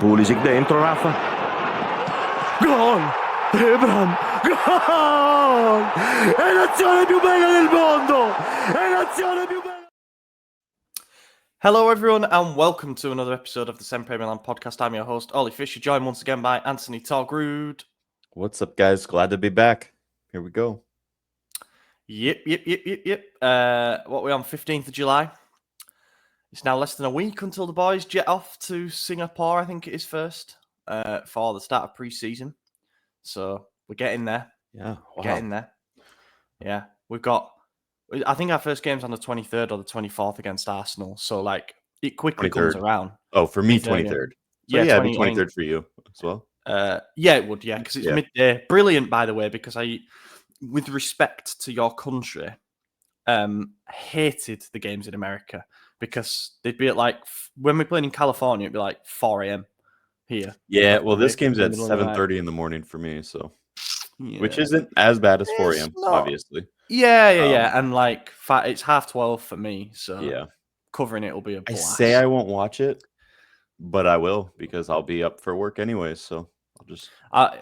Pulisic dentro, Rafa. Gol! Ebram! Gol! È l'azione più bella del mondo! È l'azione più bella! Hello everyone and welcome to another episode of the SempreMilan podcast. I'm your host, Oli Fisher, joined once again by Anthony Torgrud. What's up, guys? Glad to be back. Here we go. Yep. What are we on, 15th of July? It's now less than a week until the boys jet off to Singapore, I think it is first, for the start of pre-season. So we're getting there. Yeah, wow. Getting there. Yeah, I think our first game's on the 23rd or the 24th against Arsenal. So, like, it quickly 23rd. comes around. Oh, for me, 23rd. So, yeah, it'd be 23rd for you as well. Yeah, it would, because it's midday. Brilliant, by the way, because I, with respect to your country, hated the games in America because they'd be at when we played in California, it'd be like 4 a.m. here. Yeah, well, this game's at 7:30 in the morning for me, so which isn't as bad as 4 a.m. obviously. Yeah, and it's 12:30 for me, so yeah, covering it will be a blast. I say I won't watch it, but I will because I'll be up for work anyways, so I'll just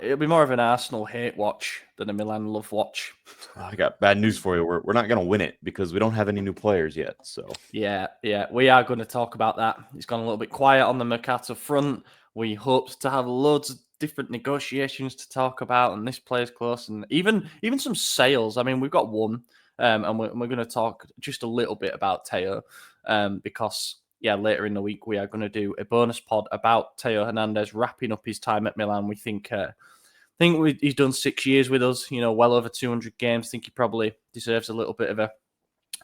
it'll be more of an Arsenal hate watch than a Milan love watch. I got bad news for you. We're not going to win it because we don't have any new players yet. So yeah, we are going to talk about that. It's gone a little bit quiet on the mercato front. We hoped to have loads of different negotiations to talk about, and this player's close, and even some sales. I mean, we've got one, and we're going to talk just a little bit about Theo, because later in the week we are going to do a bonus pod about Theo Hernandez wrapping up his time at Milan. We think he's done 6 years with us, well over 200 games. Think he probably deserves a little bit of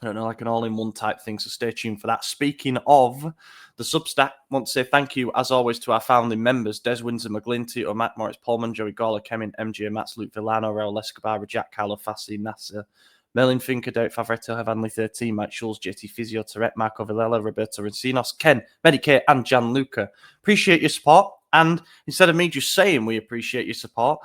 an all-in-one type thing, so stay tuned for that. Speaking of the Substack, I want to say thank you, as always, to our founding members, Des Windsor McGlynn, Tito Mac, Morris Pullman, Joey Gawler, Kemin, MJ, Mats, Luke Villano, Raul Escobar, Jack Carlo Fassi, Nasser, Merlin Finker, Derek Favretto, Havanli 13, Mike Schulz, JT Physio, Tourette, Marco Villela, Roberto Rancinos, Ken, Medicare, and Gianluca. Appreciate your support. And instead of me just saying we appreciate your support,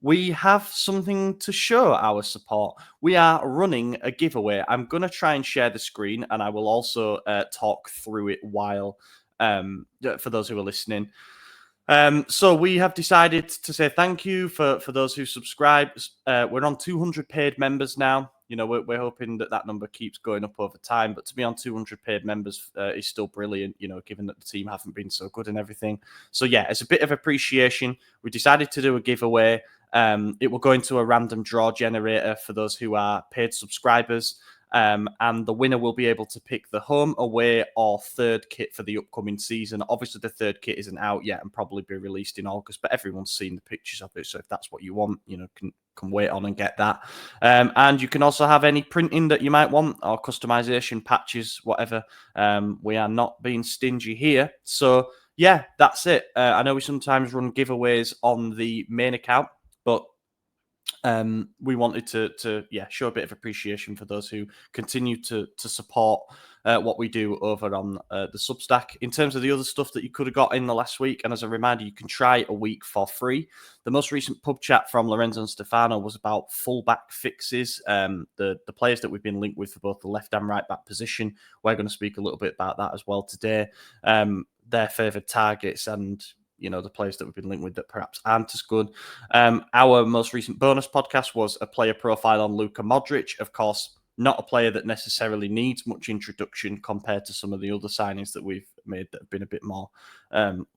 we have something to show our support. We are running a giveaway. I'm going to try and share the screen, and I will also talk through it while, for those who are listening. So we have decided to say thank you for those who subscribe. We're on 200 paid members now. We're hoping that number keeps going up over time, but to be on 200 paid members is still brilliant, given that the team haven't been so good and everything. So yeah, as a bit of appreciation, we decided to do a giveaway. It will go into a random draw generator for those who are paid subscribers. And the winner will be able to pick the home, away, or third kit for the upcoming season. Obviously, the third kit isn't out yet and probably be released in August, but everyone's seen the pictures of it. So if that's what you want, can wait on and get that. And you can also have any printing that you might want, or customization, patches, whatever. We are not being stingy here. So yeah, that's it. I know we sometimes run giveaways on the main account, but we wanted to show a bit of appreciation for those who continue to support what we do over on the Substack. In terms of the other stuff that you could have got in the last week, and as a reminder, you can try a week for free. The most recent pub chat from Lorenzo and Stefano was about fullback fixes, the players that we've been linked with for both the left and right back position. We're going to speak a little bit about that as well today. Their favoured targets and the players that we've been linked with that perhaps aren't as good. Our most recent bonus podcast was a player profile on Luka Modric. Of course, not a player that necessarily needs much introduction compared to some of the other signings that we've made that have been a bit more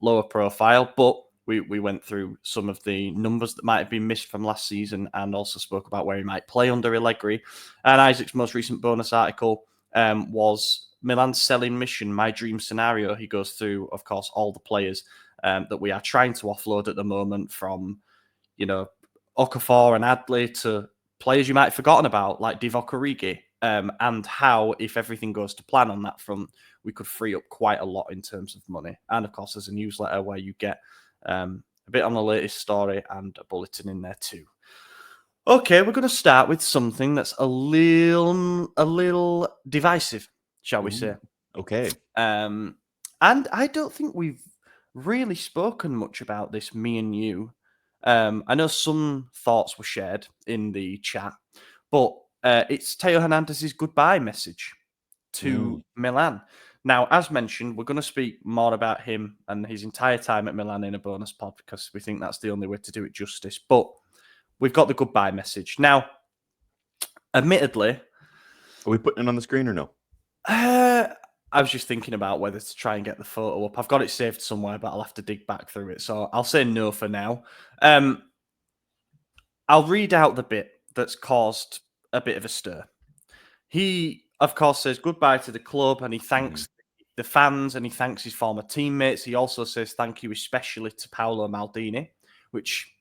lower profile. But we went through some of the numbers that might have been missed from last season and also spoke about where he might play under Allegri. And Isaac's most recent bonus article was Milan's selling mission, my dream scenario. He goes through, of course, all the players that we are trying to offload at the moment, from, Okafor and Adley to players you might have forgotten about, like Divock Origi, and how, if everything goes to plan on that front, we could free up quite a lot in terms of money. And, of course, there's a newsletter where you get a bit on the latest story and a bulletin in there too. Okay, we're going to start with something that's a little divisive, shall we say. Okay. And I don't think we've really spoken much about this, me and you. I know some thoughts were shared in the chat, but it's Theo Hernandez's goodbye message to Milan. Now, as mentioned, we're going to speak more about him and his entire time at Milan in a bonus pod because we think that's the only way to do it justice. But we've got the goodbye message. Now, admittedly... Are we putting it on the screen or no? I was just thinking about whether to try and get the photo up. I've got it saved somewhere, but I'll have to dig back through it. So I'll say no for now. I'll read out the bit that's caused a bit of a stir. He, of course, says goodbye to the club and he thanks the fans and he thanks his former teammates. He also says thank you especially to Paolo Maldini, which,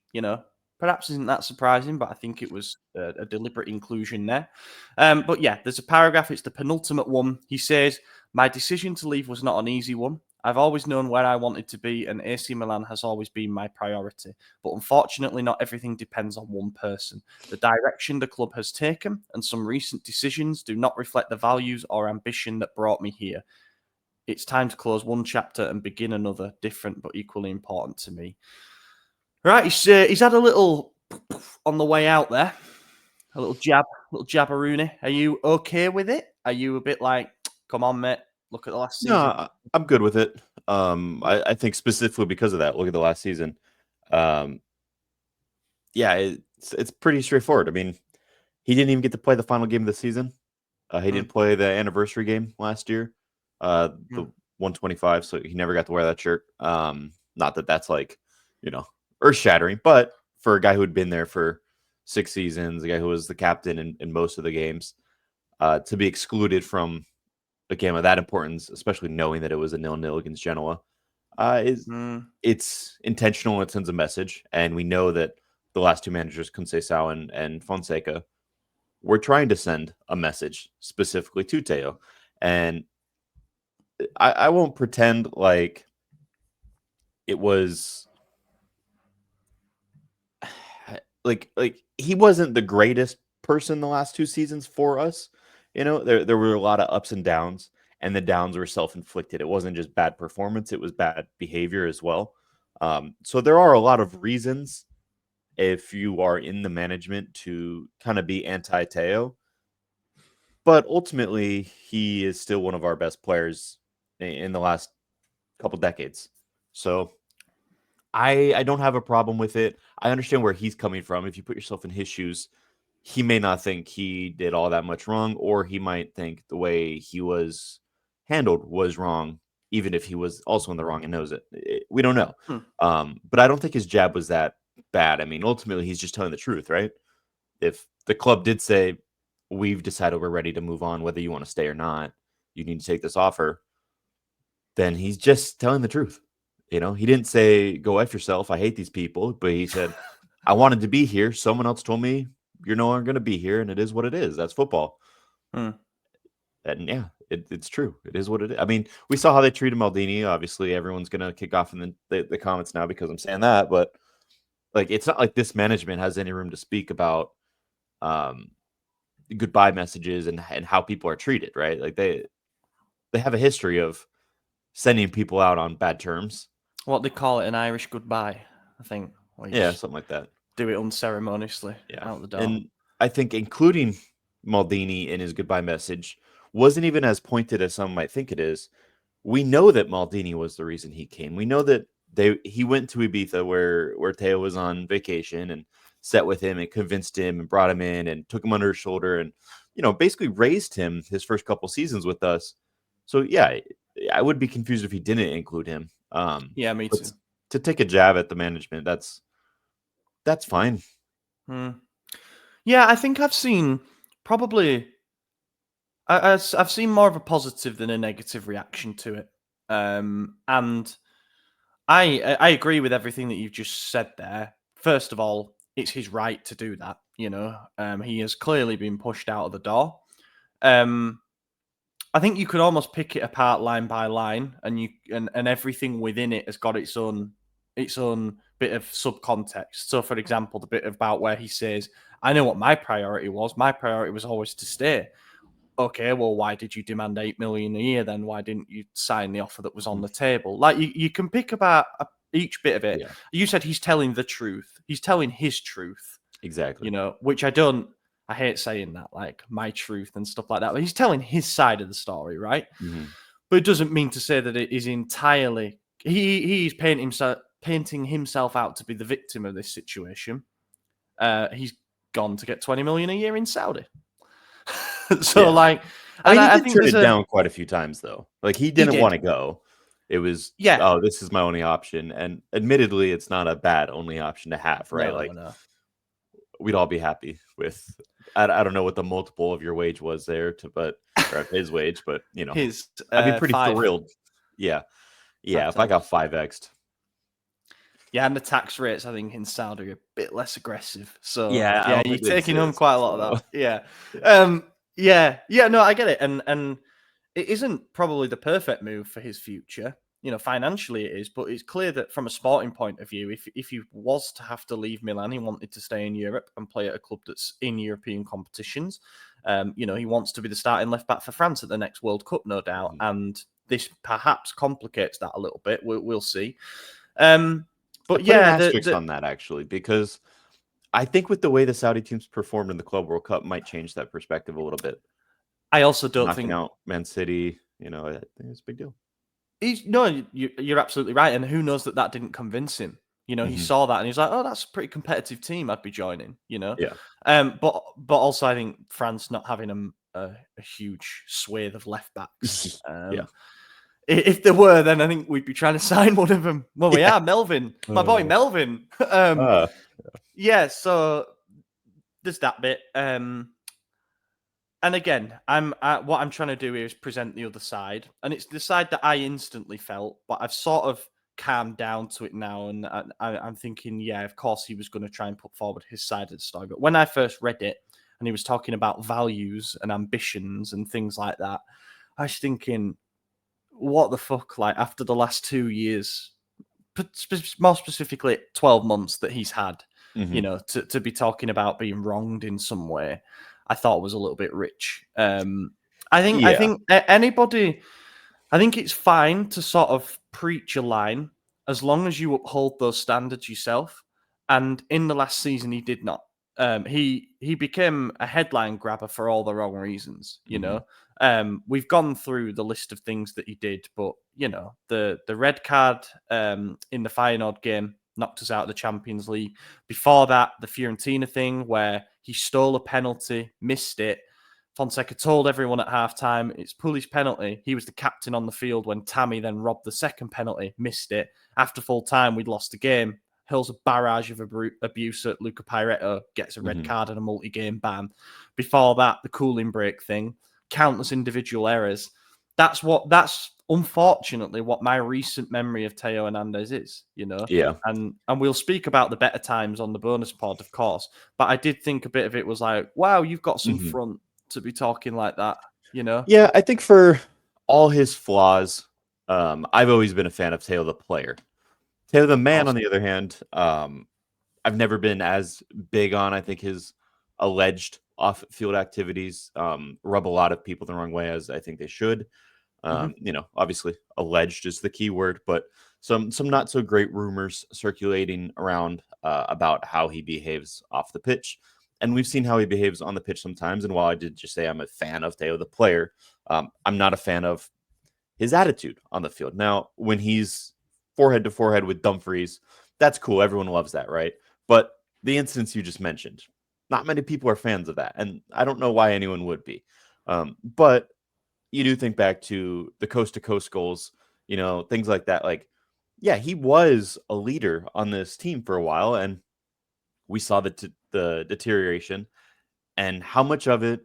perhaps isn't that surprising, but I think it was a deliberate inclusion there. But yeah, there's a paragraph. It's the penultimate one. He says, my decision to leave was not an easy one. I've always known where I wanted to be, and AC Milan has always been my priority. But unfortunately, not everything depends on one person. The direction the club has taken and some recent decisions do not reflect the values or ambition that brought me here. It's time to close one chapter and begin another, different but equally important to me. Right, he's had a little on the way out there, a little jabberoonie. Are you okay with it? Are you a bit like, come on, mate, look at the last season? No, I'm good with it. I think specifically because of that, look at the last season. Yeah, it's pretty straightforward. I mean, he didn't even get to play the final game of the season. He didn't play the anniversary game last year, the 125, so he never got to wear that shirt. Not that that's like, earth-shattering, but for a guy who had been there for 6 seasons, a guy who was the captain in most of the games, to be excluded from a game of that importance, especially knowing that it was a 0-0 against Genoa, it's intentional. It sends a message, and we know that the last two managers, Conceição and Fonseca, were trying to send a message specifically to Theo, and I won't pretend like it was like he wasn't the greatest person the last 2 seasons for us. There were a lot of ups and downs, and the downs were self-inflicted. It wasn't just bad performance, it was bad behavior as well. So there are a lot of reasons if you are in the management to kind of be anti-Theo. But ultimately, he is still one of our best players in the last couple decades. So I don't have a problem with it. I understand where he's coming from. If you put yourself in his shoes, he may not think he did all that much wrong, or he might think the way he was handled was wrong, even if he was also in the wrong and knows it. We don't know. But I don't think his jab was that bad. I mean, ultimately, he's just telling the truth, right? If the club did say, we've decided we're ready to move on, whether you want to stay or not, you need to take this offer, then he's just telling the truth. He didn't say, go F yourself, I hate these people, but he said, I wanted to be here. Someone else told me you're no longer going to be here, and it is what it is. That's football. And yeah, it's true. It is what it is. I mean, we saw how they treated Maldini. Obviously, everyone's going to kick off in the comments now because I'm saying that, but it's not like this management has any room to speak about goodbye messages and how people are treated, right? Like they have a history of sending people out on bad terms. What they call it, an Irish goodbye, I think. Yeah, something like that. Do it unceremoniously out the door. And I think including Maldini in his goodbye message wasn't even as pointed as some might think it is. We know that Maldini was the reason he came. We know that he went to Ibiza where Theo was on vacation and sat with him and convinced him and brought him in and took him under his shoulder and basically raised him his first couple seasons with us. So yeah, I would be confused if he didn't include him. Yeah, me too. To take a jab at the management, that's fine. Yeah, I think I've seen probably I've seen more of a positive than a negative reaction to it. And I agree with everything that you've just said there. First of all, it's his right to do that. He has clearly been pushed out of the door. I think you could almost pick it apart line by line, and everything within it has got its own bit of subcontext. So, for example, the bit about where he says, "I know what my priority was. My priority was always to stay." Okay, well, why did you demand 8 million a year then? Why didn't you sign the offer that was on the table? Like you can pick about each bit of it. Yeah. You said he's telling the truth. He's telling his truth. Exactly. Which I hate saying that, like my truth and stuff like that. But he's telling his side of the story, right? Mm-hmm. But it doesn't mean to say that it is entirely. He's painting himself out to be the victim of this situation. He's gone to get 20 million a year in Saudi. So Yeah. I mean, he did think turn there's it down quite a few times, though. Like, he didn't want to go. It was, Yeah. oh, this is my only option. And admittedly, it's not a bad only option to have, right? No. We'd all be happy with. I don't know what the multiple of your wage was there, or his wage, but His, I'd be pretty 5 thrilled. Yeah. If I got 5x'd. Yeah, and the tax rates, I think, in Saudi are a bit less aggressive. So Yeah, you're taking home quite a lot of that. Yeah. No, I get it, and it isn't probably the perfect move for his future. Financially it is, but it's clear that from a sporting point of view, if he was to have to leave Milan, he wanted to stay in Europe and play at a club that's in European competitions. He wants to be the starting left back for France at the next World Cup, no doubt, and this perhaps complicates that a little bit. We'll see. But put yeah, an asterisk on that, actually, because I think with the way the Saudi teams performed in the Club World Cup might change that perspective a little bit. I also don't Knocking think out Man City, I think it's a big deal. You're absolutely right, and who knows that didn't convince him. He saw that and he's like, "Oh, that's a pretty competitive team. I'd be joining." Yeah. But also, I think France not having a huge swathe of left backs. Yeah. If there were, then I think we'd be trying to sign one of them. Well, we are Melvin, my boy Melvin. Yeah. So there's that bit. And again, what I'm trying to do here is present the other side, and it's the side that I instantly felt, but I've sort of calmed down to it now, and I'm thinking, yeah, of course he was going to try and put forward his side of the story. But when I first read it, and he was talking about values and ambitions and things like that, I was thinking, what the fuck? Like, after the last 2 years, more specifically 12 months that he's had, to be talking about being wronged in some way, I thought was a little bit rich. I think anybody, I think it's fine to sort of preach a line as long as you uphold those standards yourself. And in the last season, he did not. He became a headline grabber for all the wrong reasons. We've gone through the list of things that he did, but the red card in the Feyenoord game knocked us out of the Champions League. Before that, the Fiorentina thing where he stole a penalty, missed it. Fonseca told everyone at halftime it's Puli's penalty. He was the captain on the field when Tammy then robbed the second penalty, missed it. After full time, we'd lost the game. Hurls a barrage of abuse at Luca Pairetto, gets a red card and a multi-game ban. Before that, the cooling break thing, countless individual errors. That's unfortunately what my recent memory of Theo Hernandez is, Yeah. And we'll speak about the better times on the bonus pod, of course. But I did think a bit of it was like, wow, you've got some front to be talking like that, Yeah, I think for all his flaws, I've always been a fan of Theo the player. Theo the man, on the other hand, I've never been as big on. I think his alleged off-field activities rub a lot of people the wrong way, as I think they should. Obviously, alleged is the key word, but some not so great rumors circulating around about how he behaves off the pitch. And we've seen how he behaves on the pitch sometimes. And while I did just say I'm a fan of Theo the player, I'm not a fan of his attitude on the field. Now, when he's forehead to forehead with Dumfries, that's cool. Everyone loves that, right? But the instance you just mentioned, not many people are fans of that. And I don't know why anyone would be. But you do think back to the coast-to-coast goals, things like that. Like, yeah, he was a leader on this team for a while, and we saw the deterioration, and how much of it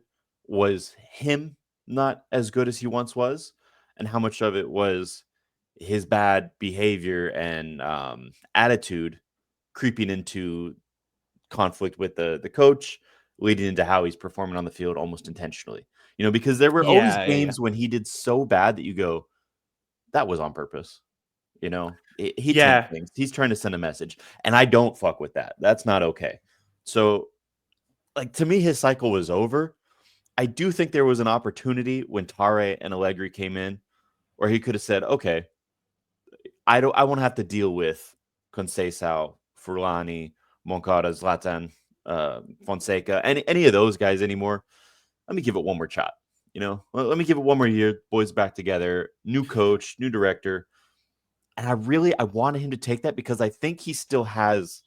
was him not as good as he once was, and how much of it was his bad behavior and attitude creeping into conflict with the coach, leading into how he's performing on the field almost intentionally. Because there were always games when he did so bad that you go, that was on purpose. He thinks he's trying to send a message, and I don't fuck with that. That's not okay. So, like, to me, his cycle was over. I do think there was an opportunity when Tare and Allegri came in where he could have said, okay, I won't have to deal with Conceição, Furlani, Moncada, Zlatan, Fonseca, any of those guys anymore. Let me give it one more shot. let me give it one more year. Boys back together, new coach, new director. And I wanted him to take that because I think he still has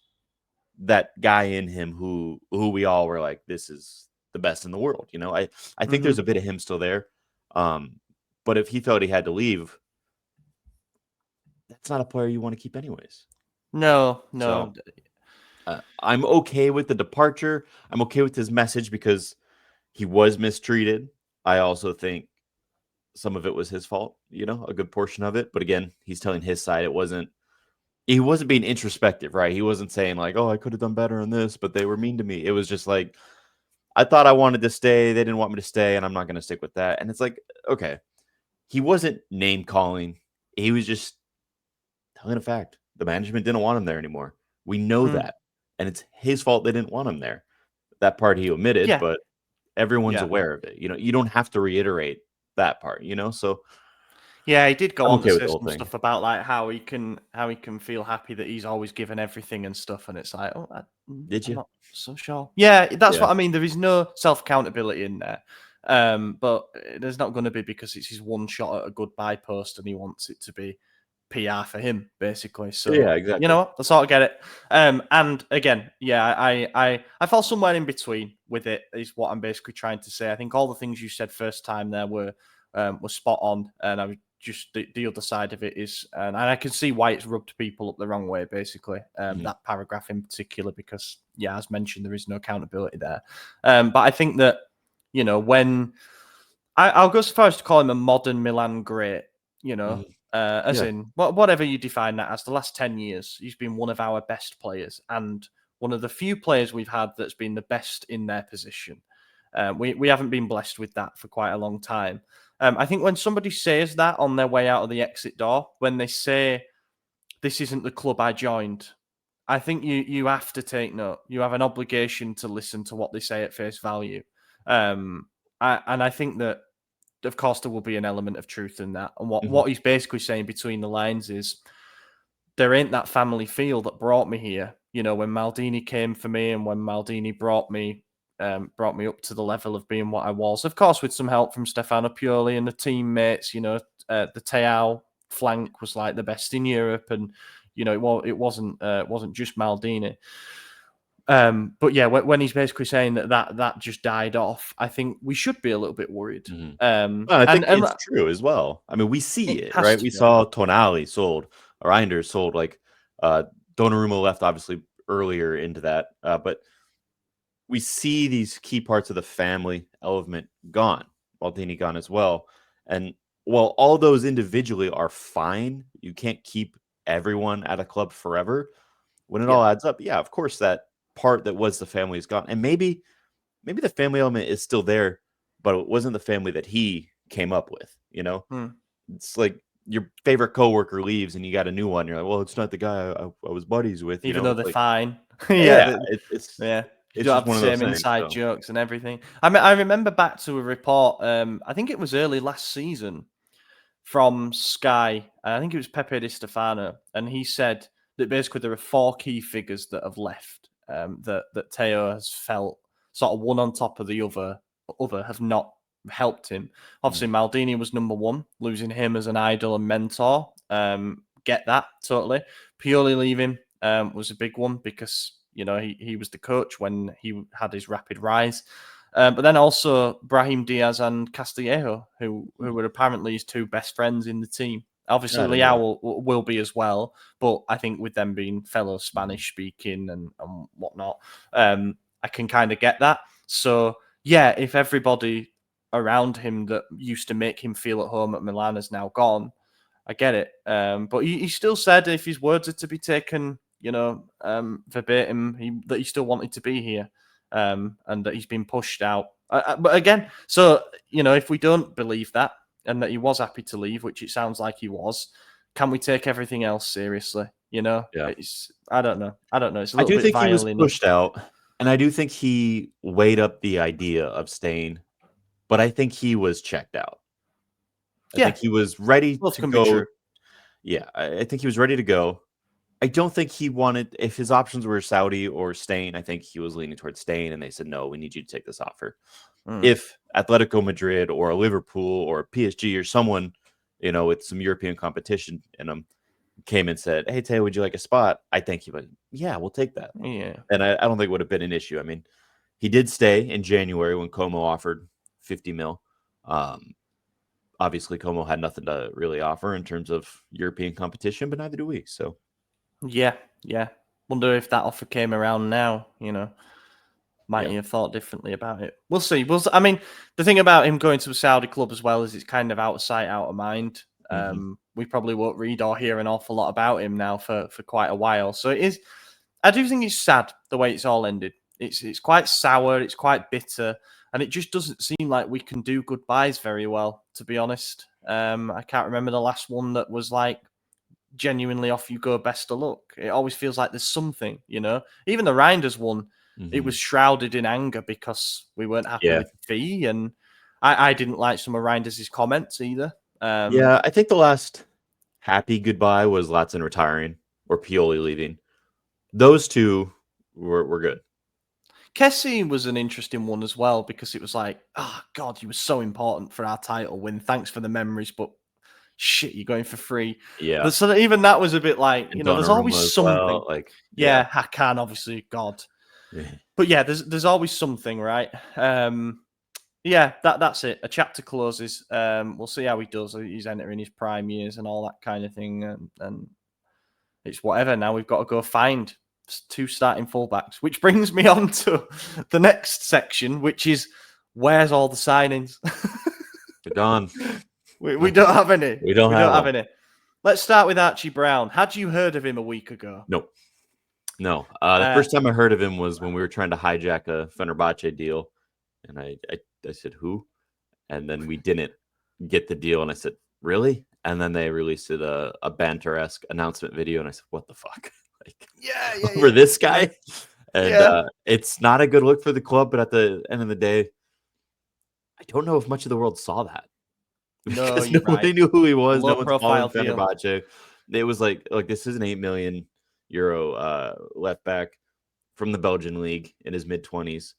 that guy in him who we all were like, this is the best in the world. I think there's a bit of him still there. But if he felt he had to leave, that's not a player you want to keep anyways. No. So, I'm okay with the departure. I'm okay with his message because he was mistreated. I also think some of it was his fault, a good portion of it. But again, he's telling his side. He wasn't being introspective, right? He wasn't saying like, oh, I could have done better on this, but they were mean to me. It was just like, I thought I wanted to stay. They didn't want me to stay, and I'm not going to stick with that. And it's like, okay, he wasn't name calling. He was just telling a fact. The management didn't want him there anymore. We know that. And it's his fault they didn't want him there. That part he omitted, but everyone's aware of it. You don't have to reiterate that part, So yeah, he did go on okay to with say the whole some thing. stuff about like how he can feel happy that he's always given everything and stuff, and it's like, Did you? I'm not so sure. Yeah, that's Yeah. what I mean. There is no self accountability in there, but there's not going to be because it's his one shot at a goodbye post, and he wants it to be PR for him, basically. So Yeah, exactly. you know what? I sort of get it. And again, yeah, I fall somewhere in between with it. Is what I'm basically trying to say. I think all the things you said first time there were spot on, and I was just the other side of it is, and I can see why it's rubbed people up the wrong way. Basically, that paragraph in particular, because as mentioned, there is no accountability there. But I think that when I'll go as far as to call him a modern Milan great, as in whatever you define that as. The last 10 years, he's been one of our best players and one of the few players we've had that's been the best in their position. We haven't been blessed with that for quite a long time. I think when somebody says that on their way out of the exit door, when they say, this isn't the club I joined, I think you have to take note. You have an obligation to listen to what they say at face value. I think that, of course, there will be an element of truth in that. And what he's basically saying between the lines is, there ain't that family feel that brought me here. When Maldini came for me and when Maldini brought me up to the level of being what I was, of course, with some help from Stefano Pioli and the teammates. The Theo flank was like the best in Europe, and it wasn't just Maldini. But yeah, when he's basically saying that just died off, I think we should be a little bit worried. I think it's true as well. I mean, we see it, right? We saw Tonali sold, Reinders sold, like Donnarumma left obviously earlier into that, but we see these key parts of the family element gone. Maldini gone as well. And while all those individually are fine, you can't keep everyone at a club forever. When it all adds up, of course, that part that was the family is gone. And maybe the family element is still there, but it wasn't the family that he came up with, It's like your favorite coworker leaves and you got a new one. You're like, well, it's not the guy I was buddies with, even though they're fine. It's you don't have the same inside jokes and everything. I mean, I remember back to a report, I think it was early last season from Sky. I think it was Pepe Di Stefano, and he said that basically there are 4 key figures that have left, that Theo has felt sort of one on top of the other have not helped him. Obviously, Maldini was number 1, losing him as an idol and mentor. Get that totally. Pioli leaving was a big one because he was the coach when he had his rapid rise. But then also Brahim Diaz and Castillejo, who were apparently his 2 best friends in the team. Obviously, Leao will be as well, but I think with them being fellow Spanish speaking and whatnot, I can kind of get that. So yeah, if everybody around him that used to make him feel at home at Milan is now gone, I get it. But he still said, if his words are to be taken, verbatim, that he still wanted to be here, and that he's been pushed out. But again, so if we don't believe that and that he was happy to leave, which it sounds like he was, can we take everything else seriously? I don't know. It's a little bit think he was violin-y. pushed out, and I do think he weighed up the idea of staying, but I think he was checked out. I think he was ready to go. Yeah, I think he was ready to go. I don't think he wanted, if his options were Saudi or staying, I think he was leaning towards staying, and they said, no, we need you to take this offer. If Atletico Madrid or a Liverpool or a PSG or someone, with some European competition in them came and said, "Hey, Tay, would you like a spot?" I think he would, yeah, we'll take that. Yeah. And I don't think it would have been an issue. I mean, he did stay in January when Como offered 50 mil. Obviously, Como had nothing to really offer in terms of European competition, but neither do we. So, Yeah. Wonder if that offer came around now, might he yeah. have thought differently about it? We'll see. I mean, the thing about him going to a Saudi club as well is it's kind of out of sight, out of mind. We probably won't read or hear an awful lot about him now for quite a while. So it is. I do think it's sad the way it's all ended. It's quite sour. It's quite bitter, and it just doesn't seem like we can do goodbyes very well. To be honest, I can't remember the last one that was like genuinely off you go, best of luck. It always feels like there's something, Even the Reinders one, it was shrouded in anger because we weren't happy with the fee, and I didn't like some of Reinders' comments either. I think the last happy goodbye was Latson retiring or Pioli leaving. Those two were good. Kessie was an interesting one as well because it was like, oh God, he was so important for our title win. Thanks for the memories, but shit, you're going for free. Yeah. So even that was a bit like, And there's always something. Well, yeah, Hakan, obviously, God. But yeah, there's always something, right? That's it. A chapter closes. We'll see how he does. He's entering his prime years and all that kind of thing. And it's whatever. Now we've got to go find 2 starting fullbacks, which brings me on to the next section, which is where's all the signings? They're gone. We don't have any. We don't have any. Let's start with Archie Brown. Had you heard of him a week ago? No. The first time I heard of him was when we were trying to hijack a Fenerbahce deal, and I said, who? And then we didn't get the deal, and I said, really? And then they released a banter-esque announcement video, and I said, what the fuck? Over this guy? And it's not a good look for the club, but at the end of the day, I don't know if much of the world saw that. No, nobody knew who he was. Low No one's profile following Fenerbahce. It was like this is an 8 million euro left back from the Belgian league in his mid-20s.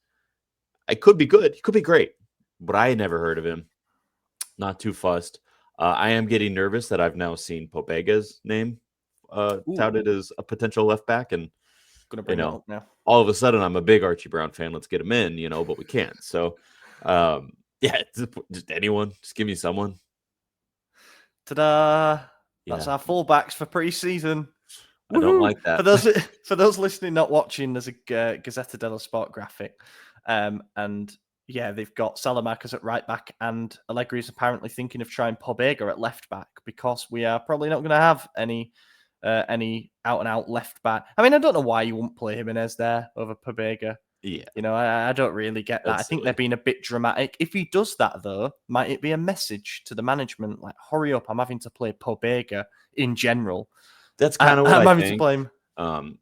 It could be good. He could be great, but I had never heard of him. Not too fussed. I am getting nervous that I've now seen Pobega's name touted as a potential left back, and gonna bring it up now. All of a sudden I'm a big Archie Brown fan. Let's get him in, but we can't. So, just anyone, just give me someone. Ta-da! That's our fullbacks for pre-season. I don't like that. For those listening, not watching, there's a Gazzetta dello Sport graphic, and they've got Saelemaekers at right back, and Allegri is apparently thinking of trying Pobega at left back because we are probably not going to have any out and out left back. I mean, I don't know why you wouldn't play Jimenez there over Pobega. Yeah, I don't really get that. I think they're being a bit dramatic. If he does that, though, might it be a message to the management like, "Hurry up! I'm having to play Pobega in general." That's kind of what I'm I having think. to blame.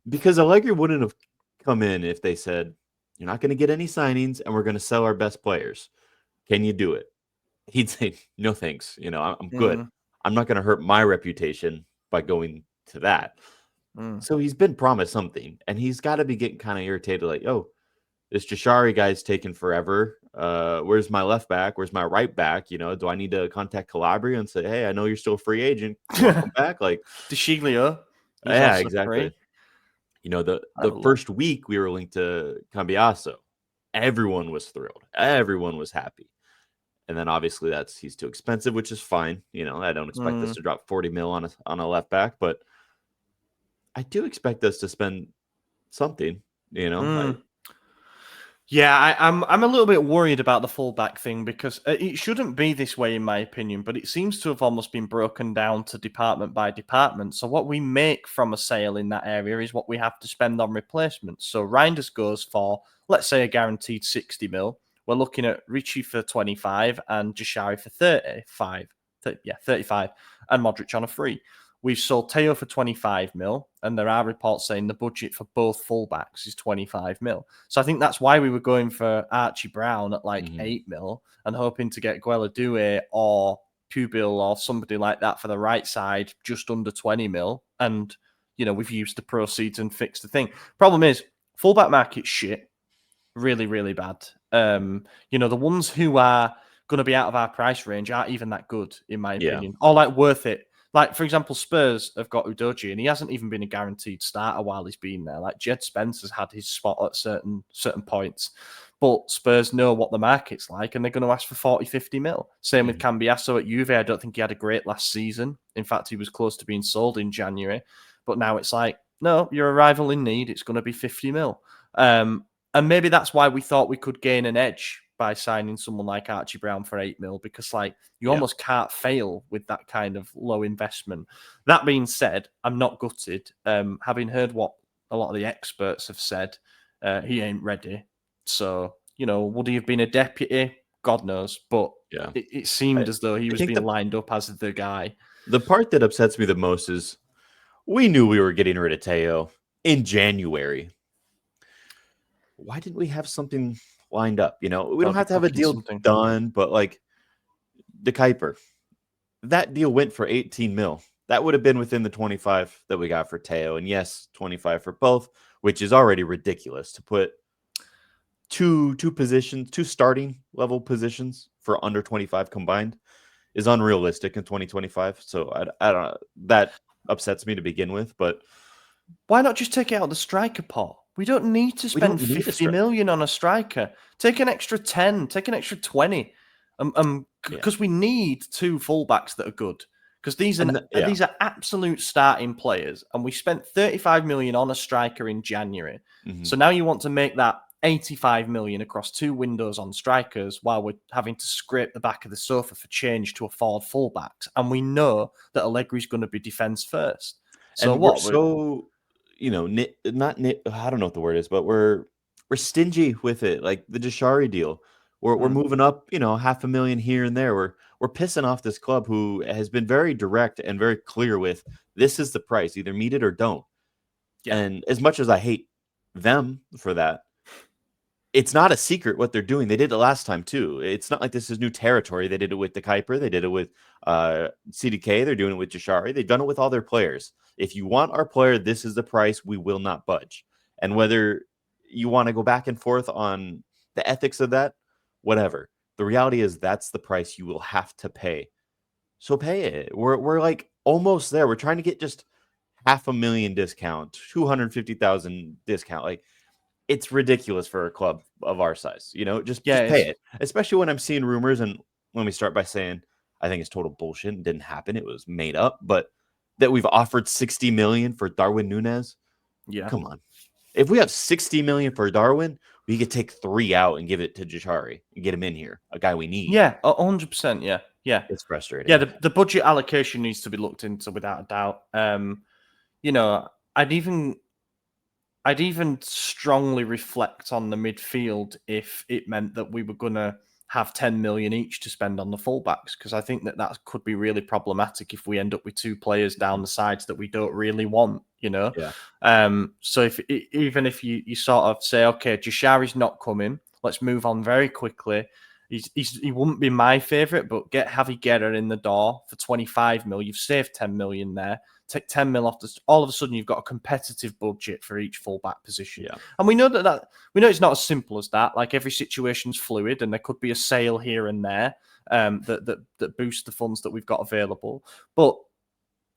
Because Allegri wouldn't have come in if they said, "You're not going to get any signings, and we're going to sell our best players. Can you do it?" He'd say, "No, thanks. I'm good. I'm not going to hurt my reputation by going to that." So he's been promised something, and he's got to be getting kind of irritated, like, "Oh, this Jashari guy's taking forever. Where's my left back? Where's my right back? Do I need to contact Calabria and say, hey, I know you're still a free agent. Come back?" Like DeShiglio. Yeah, exactly. The first week we were linked to Cambiaso. Everyone was thrilled. Everyone was happy. And then obviously he's too expensive, which is fine. I don't expect us to drop 40 mil on a left back, but I do expect us to spend something, Yeah, I'm a little bit worried about the fullback thing because it shouldn't be this way, in my opinion, but it seems to have almost been broken down to department by department. So what we make from a sale in that area is what we have to spend on replacements. So Reinders goes for, let's say, a guaranteed 60 mil. We're looking at Richie for 25 and Jashari for 35. 35, and Modric on a free. We've sold Theo for 25 mil, and there are reports saying the budget for both fullbacks is 25 mil. So I think that's why we were going for Archie Brown at 8 mil and hoping to get Gueladue or Pubil or somebody like that for the right side just under 20 mil. And, we've used the proceeds and fixed the thing. Problem is, fullback market's shit. Really, really bad. The ones who are going to be out of our price range aren't even that good, in my Yeah. opinion, or like worth it. Like, for example, Spurs have got Udogie, and he hasn't even been a guaranteed starter while he's been there. Like, Jed Spencer's had his spot at certain points, but Spurs know what the market's like, and they're going to ask for 40, 50 mil. Same with Cambiasso at Juve. I don't think he had a great last season. In fact, he was close to being sold in January, but now it's like, no, you're a rival in need. It's going to be 50 mil. And maybe that's why we thought we could gain an edge by signing someone like Archie Brown for 8 mil, because like you almost can't fail with that kind of low investment. That being said, I'm not gutted. Having heard what a lot of the experts have said, he ain't ready. So, would he have been a deputy? God knows. But it seemed as though he was being lined up as the guy. The part that upsets me the most is we knew we were getting rid of Theo in January. Why didn't we have something lined up? We don't have to have a deal done, but like the Kuiper, that deal went for 18 mil. That would have been within the 25 that we got for Theo. And yes, 25 for both, which is already ridiculous to put two starting level positions for under 25 combined is unrealistic in 2025. So I don't know. That upsets me to begin with, but why not just take it out of the striker pot? We don't need to spend 50 million on a striker. Take an extra 10, take an extra 20. Because we need two fullbacks that are good. Because these are absolute starting players, and we spent 35 million on a striker in January. So now you want to make that 85 million across 2 windows on strikers while we're having to scrape the back of the sofa for change to afford fullbacks. And we know that Allegri's going to be defense first. So and what? I don't know what the word is, but we're stingy with it. Like the Jashari deal, we're moving up, $500,000 here and there. We're pissing off this club who has been very direct and very clear with this is the price, either meet it or don't. Yeah. And as much as I hate them for that, it's not a secret what they're doing. They did it last time too. It's not like this is new territory. They did it with the Kuiper. They did it with CDK. They're doing it with Jashari. They've done it with all their players. If you want our player, this is the price. We will not budge. And whether you want to go back and forth on the ethics of that, whatever. The reality is that's the price you will have to pay. So pay it. We're like almost there. We're trying to get just $500,000 discount, 250,000 discount. Like, it's ridiculous for a club of our size, just pay it. Especially when I'm seeing rumors, and let me start by saying I think it's total bullshit. It didn't happen. It was made up, but that we've offered 60 million for Darwin Núñez. Yeah. Come on. If we have 60 million for Darwin, we could take 3 out and give it to Jashari and get him in here, a guy we need. Yeah, 100%. Yeah. Yeah. It's frustrating. Yeah, the budget allocation needs to be looked into without a doubt. I'd even strongly reflect on the midfield if it meant that we were going to have 10 million each to spend on the fullbacks, because I think that could be really problematic if we end up with 2 players down the sides that we don't really want, Yeah. So even if you sort of say, okay, Jashari's not coming, let's move on very quickly. He wouldn't be my favourite, but get Javi Guerra in the door for 25 mil. You've saved 10 million there. Take 10 mil off this. All of a sudden, you've got a competitive budget for each fullback position. Yeah. And we know we know it's not as simple as that. Like, every situation's fluid, and there could be a sale here and there that boosts the funds that we've got available. But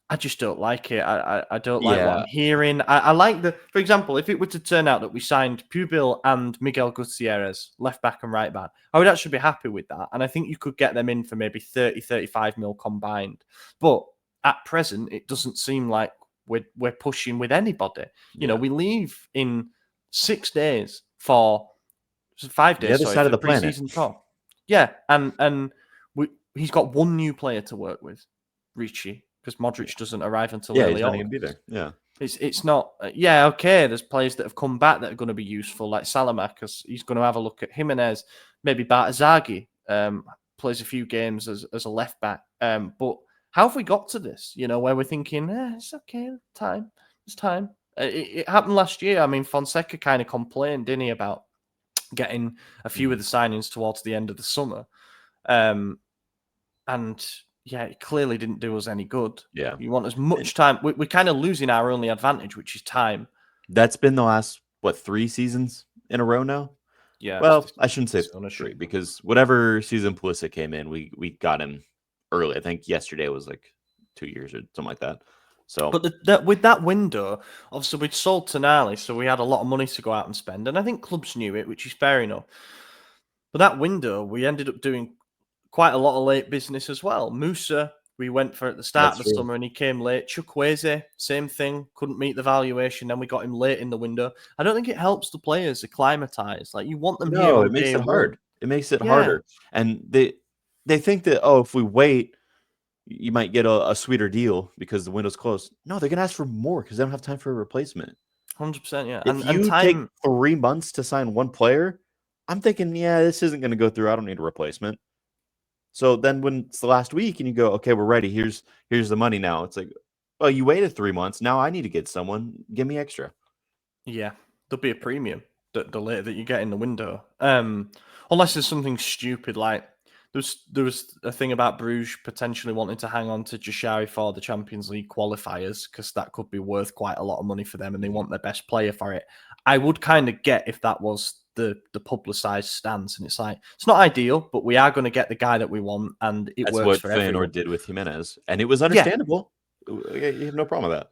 I just don't like it. I don't like what I'm hearing. I like for example, if it were to turn out that we signed Pubil and Miguel Gutierrez, left back and right back, I would actually be happy with that. And I think you could get them in for maybe 30, 35 mil combined. But at present, it doesn't seem like we're pushing with anybody. We leave in 6 days for 5 days. The other side of the planet. Yeah, and he's got 1 new player to work with, Ricci, because Modric doesn't arrive until early August. Be there. Yeah, it's not. Okay. There's players that have come back that are going to be useful, like Saelemaekers. He's going to have a look at Jimenez. Maybe Bartazagi plays a few games as a left back. But how have we got to this? Where we're thinking, it's okay, it's time. It happened last year. I mean, Fonseca kind of complained, didn't he, about getting a few of the signings towards the end of the summer. And it clearly didn't do us any good. Yeah. You want as much time. We're kind of losing our only advantage, which is time. That's been the last, 3 seasons in a row now? Yeah. Well, I shouldn't say It's 3 ownership. because whatever season Pulisic came in, we got him early. I think yesterday was like 2 years or something like that. So But with that window, obviously we'd sold Tonali, so we had a lot of money to go out and spend, and I think clubs knew it, which is fair enough. But that window, we ended up doing quite a lot of late business as well. Musa, we went for at the start that's of the true. summer and he came late. Chukwueze, same thing, couldn't meet the valuation. Then we got him late in the window. I don't think it helps the players acclimatise. Like, you want them here No, on it makes day it hard. one. It makes it Yeah, harder. And they think that, oh, if we wait, you might get a sweeter deal because the window's closed. No, they're gonna ask for more because they don't have time for a replacement. 100%. Yeah, If and you take time. 3 months to sign one player, I'm thinking, yeah, this isn't gonna go through. I don't need a replacement. So then when it's the last week and you go, okay, we're ready. Here's the money now. It's like, well, you waited 3 months. Now I need to get someone. Give me extra. Yeah, there'll be a premium the later that you get in the window. Unless there's something stupid like there was a thing about Bruges potentially wanting to hang on to Jashari for the Champions League qualifiers because that could be worth quite a lot of money for them, and they want their best player for it. I would kind of get if that was the publicized stance, and it's like it's not ideal, but we are going to get the guy that we want, and it That's works what for Feyenoord everyone. did with Jimenez, and it was Yeah, understandable. You have no problem with that.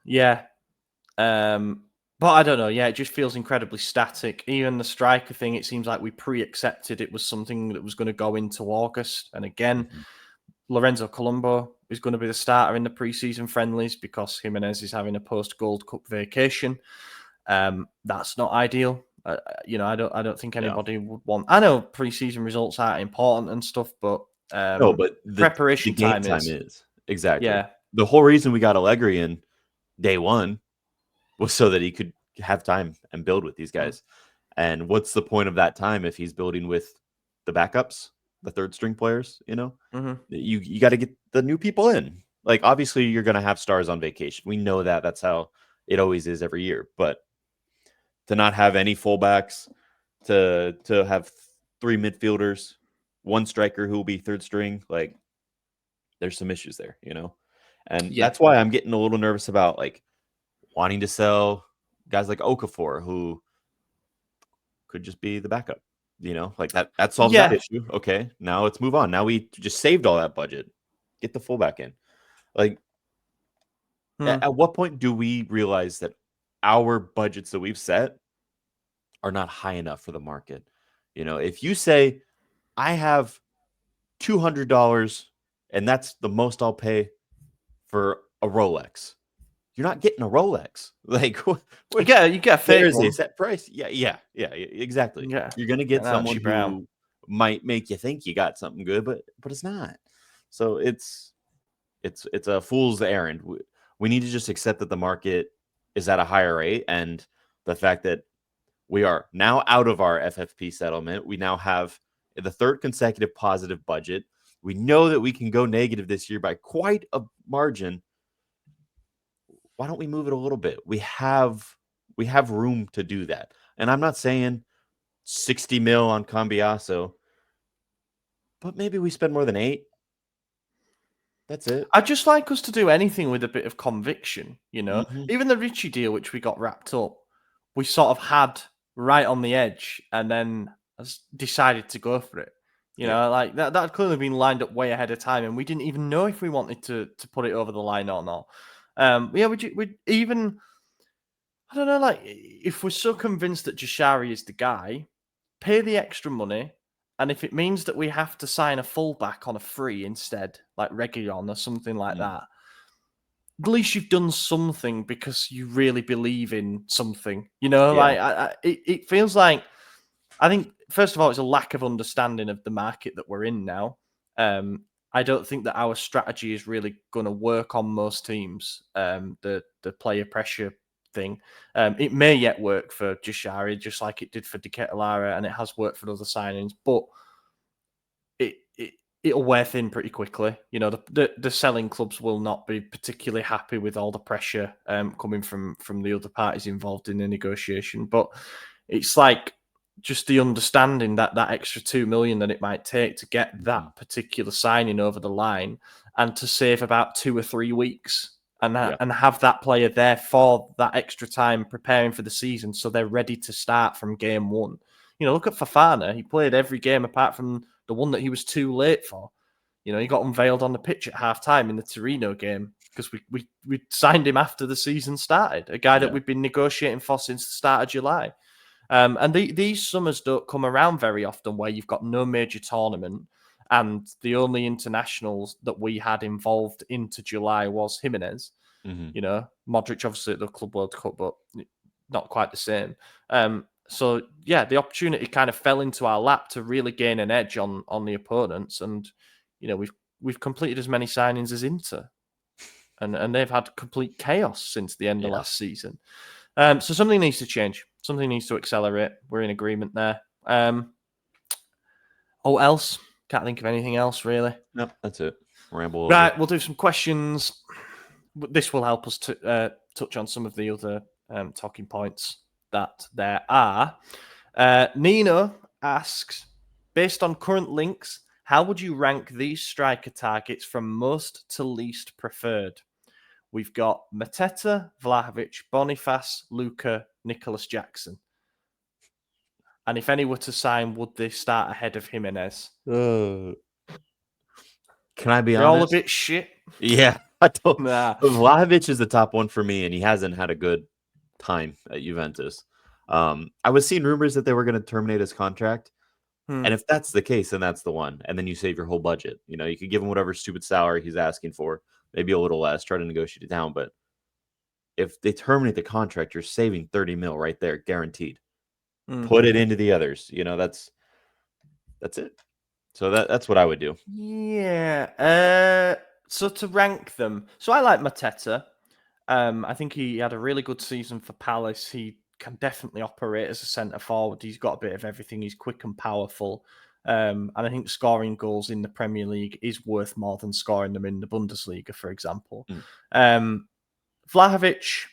yeah. But I don't know. Yeah, it just feels incredibly static. Even the striker thing, it seems like we pre-accepted it was something that was going to go into August. And again, Mhm. Lorenzo Colombo is going to be the starter in the preseason friendlies because Jimenez is having a post-Gold Cup vacation. That's not ideal. I don't think Yeah. anybody would want. I know preseason results aren't important and stuff, but No, but the preparation game time time is. is. Exactly. Yeah. The whole reason we got Allegri in day one was so that he could have time and build with these Mm. guys. And what's the point of that time if he's building with the backups, the third string players, Mm-hmm. You got to get the new people in. Like obviously you're going to have stars on vacation. We know that. That's how it always is every year. But to not have any fullbacks, to have 3 midfielders, 1 striker who will be third string, like there's some issues there. And Yeah. that's why I'm getting a little nervous about like wanting to sell guys like Okafor who could just be the backup. Like that solves that Yeah. issue. Okay, now let's move on. Now we just saved all that budget. Get the fullback in. Like Hmm. at what point do we realize that our budgets that we've set are not high enough for the market? If you say I have $200 and that's the most I'll pay for a Rolex, you're not getting a Rolex. Like, You get a fake there's a one. set price. Yeah, exactly. Yeah. You're gonna Get get an Archie someone Brown. who might make you think you got something good, but it's not. So it's a fool's errand. We need to just accept that the market is at a higher rate, and the fact that we are now out of our FFP settlement. We now have the 3rd consecutive positive budget. We know that we can go negative this year by quite a margin. Why don't we move it a little bit? We have room to do that. And I'm not saying 60 mil on Cambiaso, but maybe we spend more than 8. That's it. I'd just like us to do anything with a bit of conviction, Mhm. Even the Richie deal, which we got wrapped up, we sort of had right on the edge and then decided to go for it. Yeah. Like that had clearly been lined up way ahead of time, and we didn't even know if we wanted to put it over the line or not. Yeah, we even, I don't know, like if we're so convinced that Jashari is the guy, pay the extra money, and if it means that we have to sign a fullback on a free instead, like Reguilon or something like Mm. that, at least you've done something because you really believe in something. Yeah. Like it feels like, I think first of all, it's a lack of understanding of the market that we're in now. I don't think that our strategy is really going to work on most teams. The player pressure thing, it may yet work for Jashari, just like it did for Lara, and it has worked for other signings, but it, it it'll wear thin pretty quickly. The selling clubs will not be particularly happy with all the pressure coming from the other parties involved in the negotiation. But it's like just the understanding that extra 2 million that it might take to get Mhm. that particular signing over the line, and to save about 2 or 3 weeks. And, Yeah. and have that player there for that extra time preparing for the season, so they're ready to start from game one. look at Fofana. He played every game apart from the one that he was too late for. He got unveiled on the pitch at half-time in the Torino game because we signed him after the season started, a guy that we've been negotiating for since the start of July. And these summers don't come around very often where you've got no major tournament and the only internationals that we had involved into July was Jimenez. Modric obviously at the Club World Cup, but not quite the same. So yeah, the opportunity kind of fell into our lap to really gain an edge on the opponents, and we've completed as many signings as Inter, and they've had complete chaos since the end of last season. So something needs to change. Something needs to accelerate. We're in agreement there. Else? Can't think of anything else really. Nope, that's it. Ramble Right, over. we'll do some questions. This will help us to touch on some of the other talking points that there are. Nino asks, based on current links, how would you rank these striker targets from most to least preferred? We've got Mateta, Vlahovic, Boniface, Luka, Nicholas Jackson. And if any were to sign, would they start ahead of Jimenez? Can I be They're honest? all a bit shit. Yeah, I don't. Nah. Vlahovic is the top one for me, and he hasn't had a good time at Juventus. I was seeing rumors that they were going to terminate his contract. And if that's the case, then that's the one. And then you save your whole budget. You could give him whatever stupid salary he's asking for, maybe a little less, try to negotiate it down. But if they terminate the contract, you're saving 30 mil right there, guaranteed. Put it into the others. That's it. So that's what I would do. Yeah. So to rank them, so I like Mateta. I think he had a really good season for Palace. He can definitely operate as a centre forward. He's got a bit of everything. He's quick and powerful. And I think scoring goals in the Premier League is worth more than scoring them in the Bundesliga, for example. Vlahovic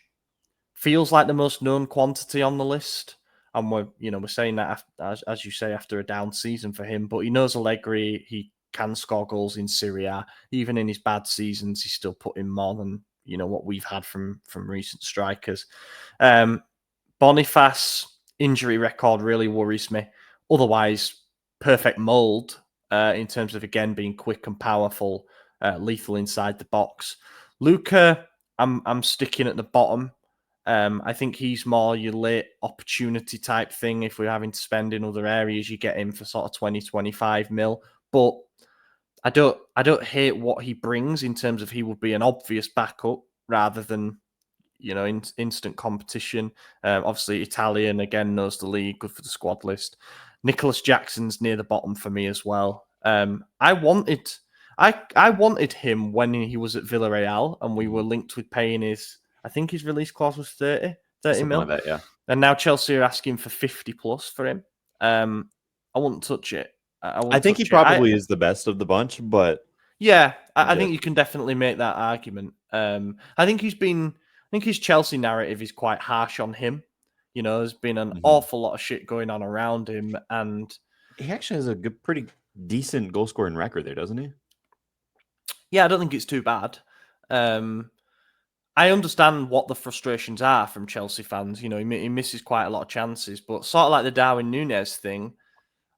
feels like the most known quantity on the list. And we're saying that, as you say, after a down season for him. But he knows Allegri. He can score goals in Serie A. Even in his bad seasons, he's still put in more than what we've had from recent strikers. Boniface injury record really worries me. Otherwise, perfect mould in terms of, again, being quick and powerful, lethal inside the box. Luka, I'm sticking at the bottom. I think he's more your late opportunity type thing. If we're having to spend in other areas, you get him for sort of 20, 25 mil. But I don't hate what he brings in terms of he would be an obvious backup rather than instant competition. Obviously, Italian, again, knows the league, good for the squad list. Nicholas Jackson's near the bottom for me as well. I wanted him when he was at Villarreal and we were linked with paying I think his release clause was 30 mil. Like that, yeah. And now Chelsea are asking for 50 plus for him. I wouldn't touch it. I think he probably is the best of the bunch, but yeah, I think you can definitely make that argument. I think his Chelsea narrative is quite harsh on him. There's been an awful lot of shit going on around him, and he actually has a pretty decent goal scoring record there, doesn't he? Yeah, I don't think it's too bad. I understand what the frustrations are from Chelsea fans. He misses quite a lot of chances, but sort of like the Darwin Núñez thing,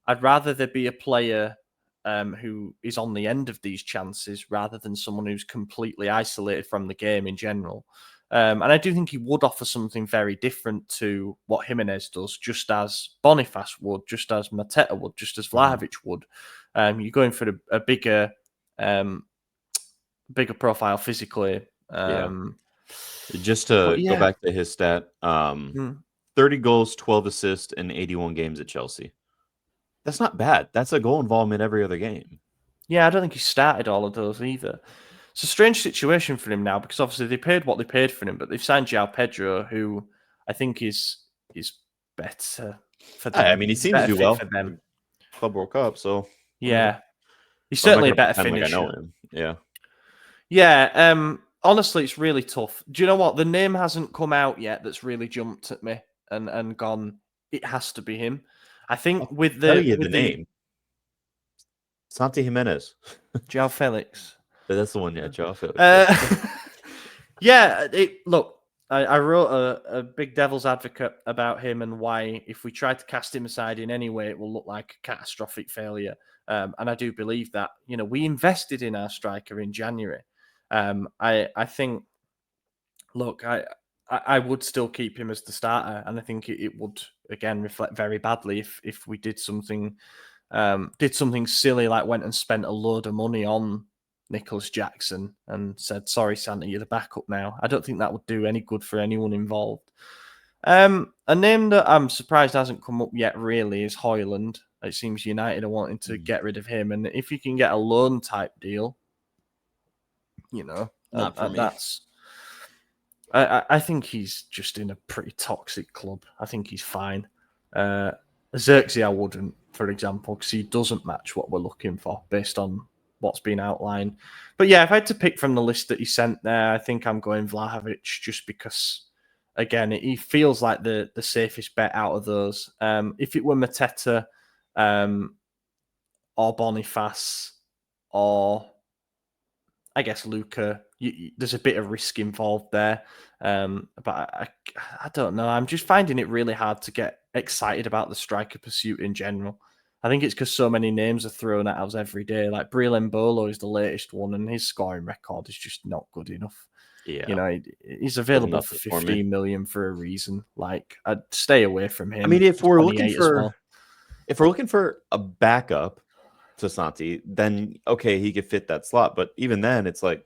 I'd rather there be a player who is on the end of these chances rather than someone who's completely isolated from the game in general. And I do think he would offer something very different to what Jimenez does, just as Boniface would, just as Mateta would, just as Vlahovic would. You're going for a bigger profile physically. Just to go back to his stat, 30 goals, 12 assists in 81 games at Chelsea. That's not bad. That's a goal involvement every other game. Yeah, I don't think he started all of those either. It's a strange situation for him now because obviously they paid what they paid for him, but they've signed João Pedro, who I think is better for them. I mean, he seems to do well for them. Club World Cup, so yeah, he's certainly a better finisher. I know him. Yeah, yeah. Honestly, it's really tough. Do you know what? The name hasn't come out yet that's really jumped at me and gone, it has to be him. I think with the name, Santi Jimenez, João Felix. That's the one, yeah, João Felix. Yeah, look, I wrote a big devil's advocate about him and why, if we try to cast him aside in any way, it will look like a catastrophic failure. And I do believe that. We invested in our striker in January. I think, look, I would still keep him as the starter, and I think it would again reflect very badly if we did something silly, like went and spent a load of money on Nicholas Jackson and said, "Sorry, Santa, you're the backup now." I don't think that would do any good for anyone involved. A name that I'm surprised hasn't come up yet really is Højlund. It seems United are wanting to get rid of him, and if you can get a loan type deal, Not for me. that's. I think he's just in a pretty toxic club. I think he's fine. Xerxes, I wouldn't, for example, because he doesn't match what we're looking for based on what's been outlined. But yeah, if I had to pick from the list that he sent there, I think I'm going Vlahovic just because, again, he feels like the safest bet out of those. If it were Mateta or Boniface or I guess Luca, there's a bit of risk involved there. But I don't know. I'm just finding it really hard to get excited about the striker pursuit in general. I think it's because so many names are thrown at us every day. Like Breel Mbolo is the latest one, and his scoring record is just not good enough. Yeah. He's available for 15 million for a reason. Like, I'd stay away from him. I mean, if we're looking for a backup to Santi, then okay, he could fit that slot. But even then, it's like,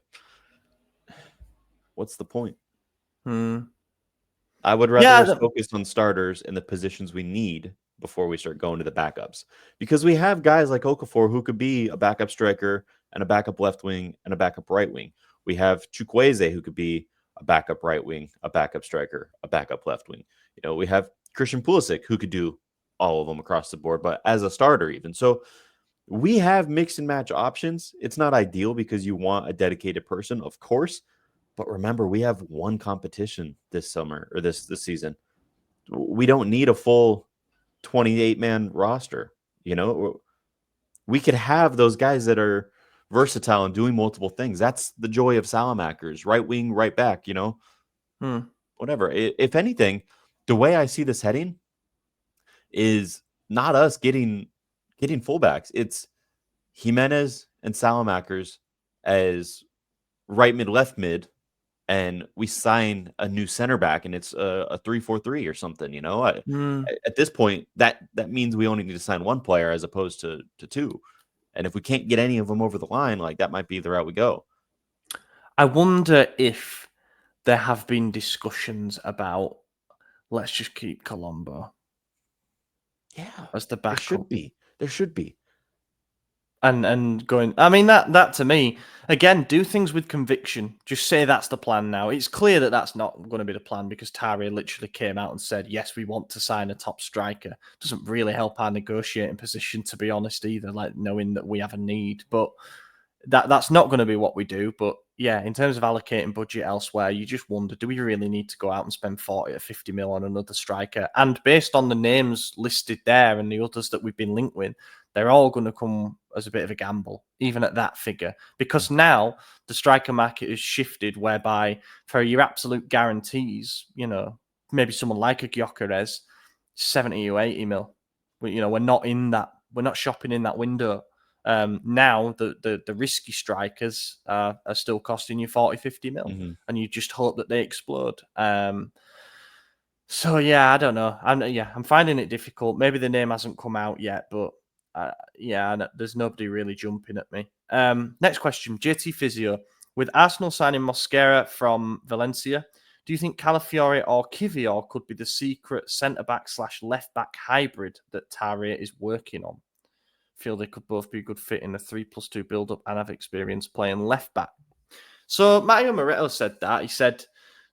what's the point? I would rather focus on starters in the positions we need before we start going to the backups, because we have guys like Okafor who could be a backup striker and a backup left wing and a backup right wing. We have Chukwueze who could be a backup right wing, a backup striker, a backup left wing. We have Christian Pulisic who could do all of them across the board, but as a starter even. So we have mix and match options. It's not ideal because you want a dedicated person, of course. But remember, we have one competition this summer or this season. We don't need a full 28-man roster. We could have those guys that are versatile and doing multiple things. That's the joy of Saelemaekers, right wing, right back, whatever. If anything, the way I see this heading is not us getting fullbacks. It's Jimenez and Saelemaekers as right mid, left mid, and we sign a new center back, and it's a 3-4-3 or something. At this point, that means we only need to sign one player as opposed to two. And if we can't get any of them over the line, like that might be the route we go. I wonder if there have been discussions about let's just keep Colombo. Yeah, as the backup. There should be. And going, I mean, that to me, again, do things with conviction. Just say that's the plan now. It's clear that that's not going to be the plan because Tari literally came out and said, yes, we want to sign a top striker. Doesn't really help our negotiating position, to be honest, either, like knowing that we have a need. But that's not going to be what we do. But yeah, in terms of allocating budget elsewhere, you just wonder, do we really need to go out and spend 40 or 50 mil on another striker? And based on the names listed there and the others that we've been linked with, they're all going to come as a bit of a gamble, even at that figure, because now the striker market is shifted whereby for your absolute guarantees, maybe someone like a Gyökeres, 70 or 80 mil. We're not shopping in that window. Now the risky strikers are still costing you 40, 50 mil, and you just hope that they explode. So yeah, I don't know. I'm finding it difficult. Maybe the name hasn't come out yet, but there's nobody really jumping at me. Next question, JT Physio. With Arsenal signing Mosquera from Valencia, do you think Calafiore or Kivior could be the secret centre-back / left-back hybrid that Tari is working on? Feel they could both be a good fit in a 3+2 build-up and have experience playing left-back. So Mario Moretto said that. He said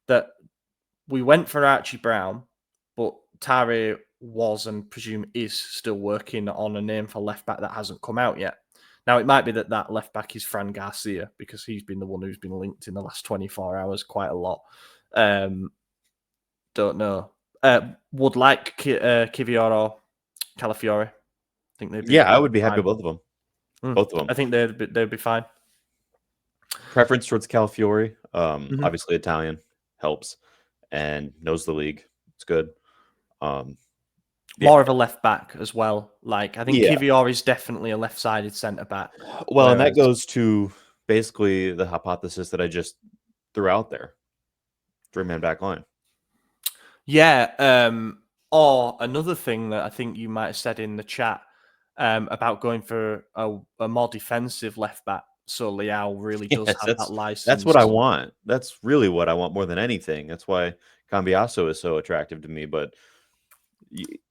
that we went for Archie Brown, but Tari was and presume is still working on a name for left back that hasn't come out yet. Now, it might be that left back is Fran Garcia because he's been the one who's been linked in the last 24 hours quite a lot. Don't know. Would like Kivior or Calafiore. I think they'd be I would be happy with both of them. Both of them. I think they'd be fine. Preference towards Calafiore. Obviously, Italian helps. and knows the league. It's good. More of a left back as well. Like, I think Yeah. Kivior is definitely a left-sided centre back. Well, and that whereas- goes to basically the hypothesis that I just threw out there. 3-man back line. Yeah. Or another thing that I think you might have said in the chat about going for a more defensive left back. So Leao really does Yes, have that license. that's what I want. That's really what I want more than anything. That's why Cambiasso is so attractive to me. But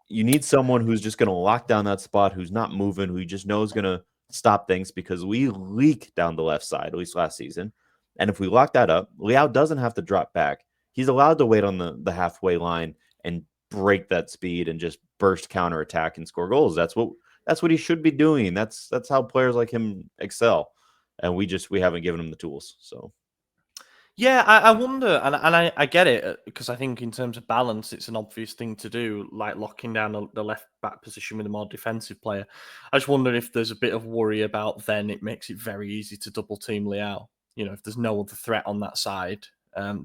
you need someone who's just going to lock down that spot, who's not moving, who you just know is going to stop things, because we leak down the left side, at least last season. And if we lock that up, Leao doesn't have to drop back. He's allowed to wait on the halfway line and break that speed and just burst counterattack and score goals. That's what he should be doing. That's how players like him excel. And we haven't given him the tools. So Yeah, I wonder, and I get it, because I think in terms of balance, it's an obvious thing to do, like locking down the left back position with a more defensive player. I just wonder if there's a bit of worry about then it makes it very easy to double team Leao. If there's no other threat on that side,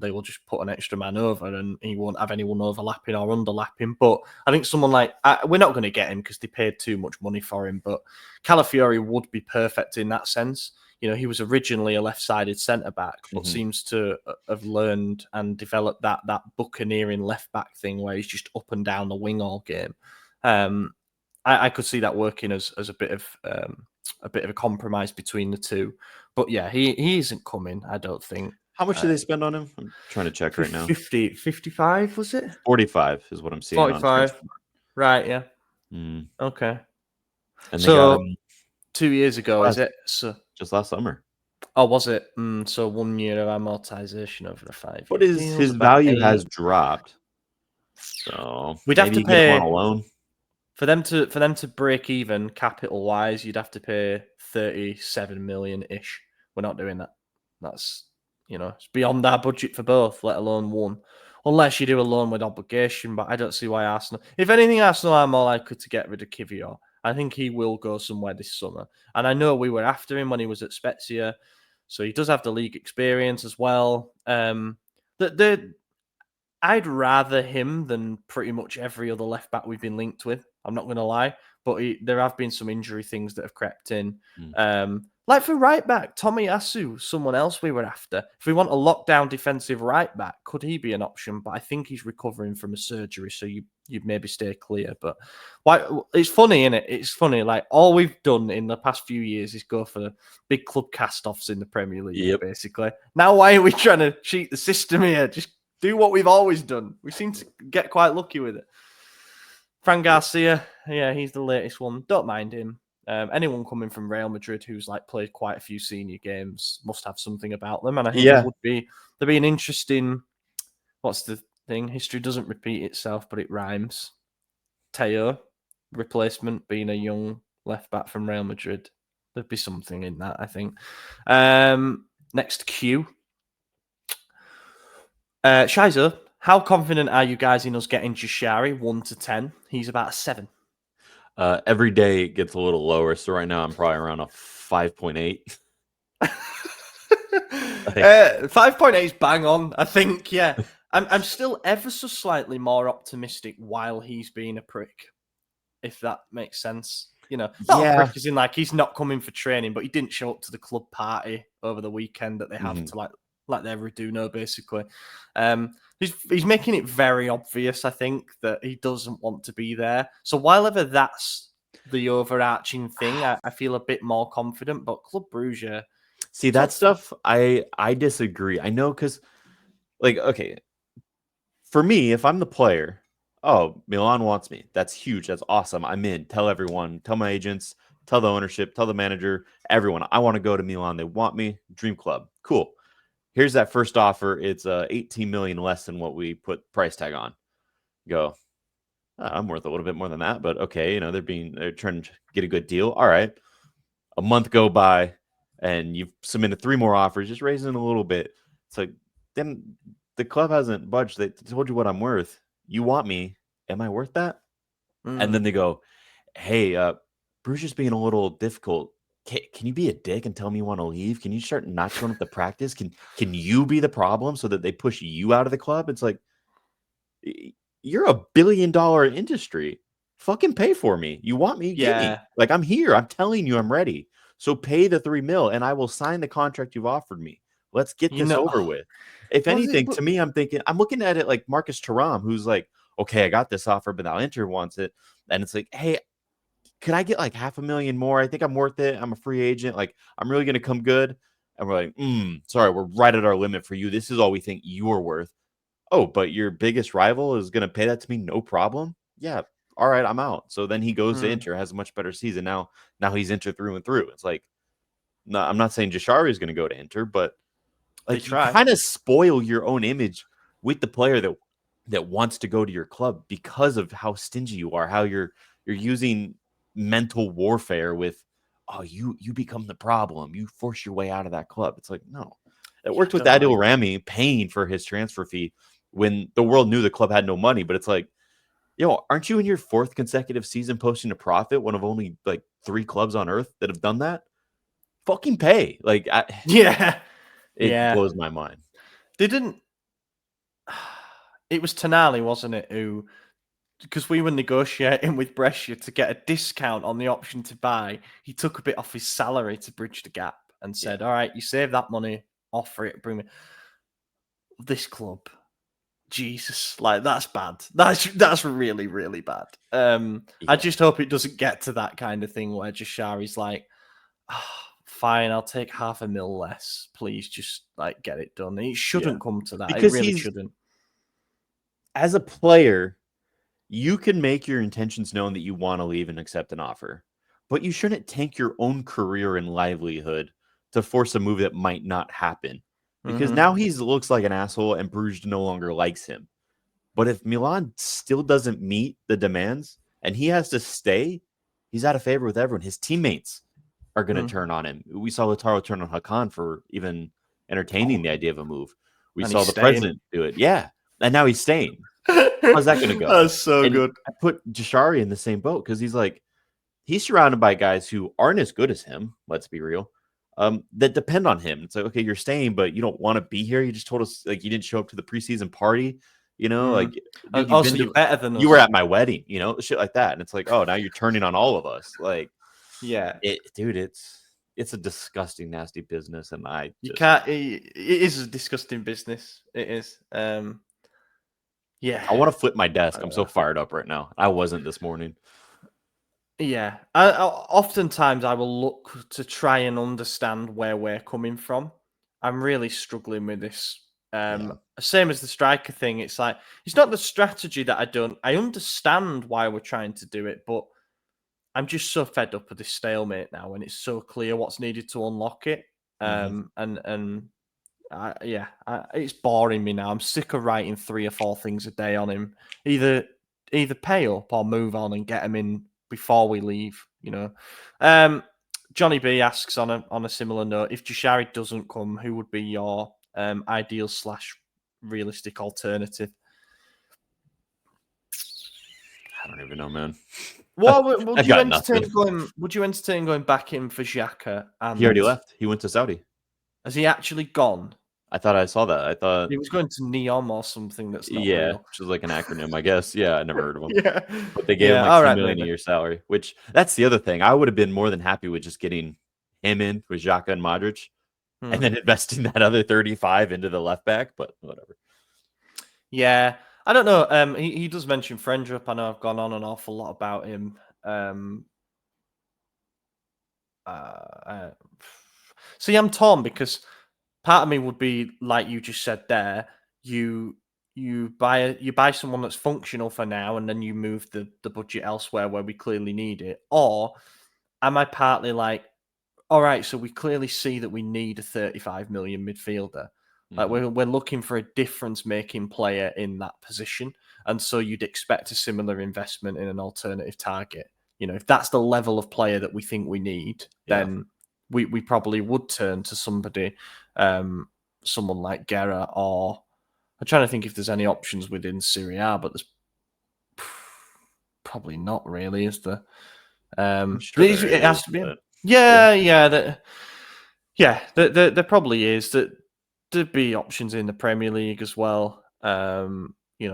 they will just put an extra man over, and he won't have anyone overlapping or underlapping. But I think someone like we're not going to get him because they paid too much money for him. But Calafiori would be perfect in that sense. He was originally a left-sided centre-back, but seems to have learned and developed that buccaneering left-back thing where he's just up and down the wing all game. I could see that working as a bit of a compromise between the two. But yeah, he isn't coming, I don't think. how much did they spend on him? I'm trying to check right now. 55, was it? 45 is what I'm seeing. 45. Right, yeah. Mm. Okay. And they got So him 2 years ago, is it? So, just last summer. oh, was it? So 1 year of amortization over the 5 years. What is his value has dropped. So We'd have to maybe you get him on pay a loan. for them to break even capital wise. You'd have to pay 37 million ish. We're not doing that. That's it's beyond our budget for both, let alone one. Unless you do a loan with obligation, but I don't see why Arsenal. If anything, Arsenal are more likely to get rid of Kivior. I think he will go somewhere this summer. And I know we were after him when he was at Spezia, so he does have the league experience as well. I'd rather him than pretty much every other left back we've been linked with. I'm not going to lie, but there have been some injury things that have crept in. Like for right back, Tomiyasu, someone else we were after. If we want a lockdown defensive right back, could he be an option? But I think he's recovering from a surgery, so you'd maybe stay clear. But why? It's funny, isn't it? It's funny. Like all we've done in the past few years is go for big club cast-offs in the Premier League, basically. Now, why are we trying to cheat the system here? Just do what we've always done. We seem to get quite lucky with it. Fran Garcia, yeah, he's the latest one. Don't mind him. Anyone coming from Real Madrid who's played quite a few senior games must have something about them, and I think there'd be an interesting. What's the thing? History doesn't repeat itself, but it rhymes. Theo replacement being a young left back from Real Madrid. There'd be something in that, I think. Next Q. Shizo, how confident are you guys in us getting Jashari 1 to 10? He's about a 7. Every day it gets a little lower. So right now I'm probably around a 5.8. 5.8 is bang on, I think. Yeah, I'm still ever so slightly more optimistic while he's being a prick, if that makes sense. Not a prick as in he's not coming for training, but he didn't show up to the club party over the weekend that they have to like their Reduno, basically. He's making it very obvious, I think, that he doesn't want to be there. So while ever that's the overarching thing, I feel a bit more confident. But Club Brugge, see that stuff, I disagree. I know because, okay, for me, if I'm the player, oh, Milan wants me. That's huge. That's awesome. I'm in. Tell everyone. Tell my agents. Tell the ownership. Tell the manager. Everyone. I want to go to Milan. They want me. Dream club. Cool. Here's that first offer. It's 18 million less than what we put price tag on. Go. I'm worth a little bit more than that, but okay. They're trying to get a good deal. All right. A month go by, and you've submitted 3 more offers, just raising a little bit. It's like, then the club hasn't budged. They told you what I'm worth. You want me? Am I worth that? And then they go, hey, Bruges being a little difficult. Can you be a dick and tell me you want to leave? Can you start not showing up to practice? Can you be the problem so that they push you out of the club? It's like, You're a $1 billion industry. Fucking pay for me. You want me? Get me. Yeah. Like, I'm here. I'm telling you, I'm ready. So pay the $3 million, and I will sign the contract you've offered me. Let's get You this know, over with. If was it- anything, to me, I'm looking at it like Marcus Thuram, who's like, okay, I got this offer, but now Inter wants it, and it's like, hey, could I get like $500,000 more? I think I'm worth it. I'm a free agent. Like, I'm really gonna come good. And we're like, sorry, we're right at our limit for you. This is all we think you're worth. Oh, but your biggest rival is gonna pay that to me, no problem. Yeah, all right, I'm out. So then he goes to Inter, has a much better season. Now he's Inter through and through. It's like, no, I'm not saying Jashari is gonna go to Inter, but They like, you try. kind of spoil your own image with the player that wants to go to your club because of how stingy you are, how you're using mental warfare with, oh, you become the problem, you force your way out of that club. It's like, no, it worked with Adil Rami paying for his transfer fee when the world knew the club had no money. But it's like, yo, aren't you in your 4th consecutive season posting a profit, one of only like 3 clubs on earth that have done that? Fucking pay. Like, Yeah. it blows my mind. They didn't. It was Tonali, wasn't it? Who, because we were negotiating with Brescia to get a discount on the option to buy, he took a bit off his salary to bridge the gap and said, all right, you save that money, offer it, bring me. This club, Jesus, like, that's bad. That's really, really bad. I just hope it doesn't get to that kind of thing where Jashari's like, oh, fine, I'll take $500,000 less. Please just like get it done. It shouldn't come to that. Because it really shouldn't. As a player, you can make your intentions known that you want to leave and accept an offer, but you shouldn't tank your own career and livelihood to force a move that might not happen. Because now he looks like an asshole and Bruges no longer likes him. But if Milan still doesn't meet the demands and he has to stay, he's out of favor with everyone. His teammates are going to turn on him. We saw Lautaro turn on Hakan for even entertaining the idea of a move. We saw the president do it. Yeah. And now he's staying. How's that going to go? That's so good. I put Jashari in the same boat because he's surrounded by guys who aren't as good as him. Let's be real. That depend on him. It's like, okay, you're staying, but you don't want to be here. You just told us like you didn't show up to the preseason party. Like, dude, you're better than us. You were at my wedding, shit like that. And it's like, oh, now you're turning on all of us. Like, yeah, it's a disgusting, nasty business, and you can't. It is a disgusting business. It is. Yeah, I want to flip my desk. I'm so fired up right now. I wasn't this morning. Yeah, oftentimes I will look to try and understand where we're coming from. I'm really struggling with this. Same as the striker thing. It's like, it's not the strategy that I don't. I understand why we're trying to do it, but I'm just so fed up with this stalemate now, and it's so clear what's needed to unlock it. It's boring me now. I'm sick of writing 3 or 4 things a day on him. Either pay up or move on and get him in before we leave. Johnny B asks on a similar note, if Jashari doesn't come, who would be your ideal / realistic alternative? I don't even know, man. Well, would you entertain going back in for Xhaka? He already left. He went to Saudi. Has he actually gone? I thought I saw that. I thought he was going to NEOM or something that's not real. Which is like an acronym, I guess. Yeah, I never heard of him. Yeah. But they gave him like $2 million a year salary, which that's the other thing. I would have been more than happy with just getting him in with Xhaka and Modric and then investing that other 35 into the left back, but whatever. Yeah. I don't know. He does mention Friendrup. I know I've gone on an awful lot about him. See, I'm torn because part of me would be like you just said there. You buy someone that's functional for now, and then you move the budget elsewhere where we clearly need it. Or am I partly like, all right, so we clearly see that we need a 35 million midfielder. Like we're looking for a difference-making player in that position, and so you'd expect a similar investment in an alternative target. If that's the level of player that we think we need, then we probably would turn to somebody, someone like Guerra, or I'm trying to think if there's any options within Serie A, but there's probably not really, is there? Sure it has to be. There probably is. That there'd be options in the Premier League as well.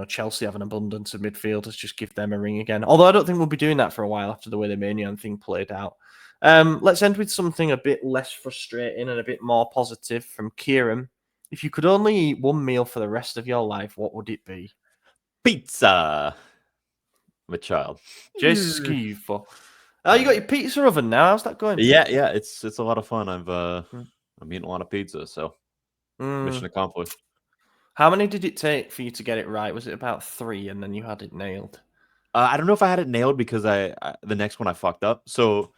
Chelsea have an abundance of midfielders, just give them a ring again. Although I don't think we'll be doing that for a while after the way the Maignan thing played out. Let's end with something a bit less frustrating and a bit more positive from Kieran. If you could only eat one meal for the rest of your life, what would it be? Pizza. I'm a child. Just schifo. Oh, you got your pizza oven now. How's that going? Yeah, it's a lot of fun. I'm eating a lot of pizza, so mission accomplished. How many did it take for you to get it right? Was it about 3 and then you had it nailed? I don't know if I had it nailed because I the next one I fucked up. So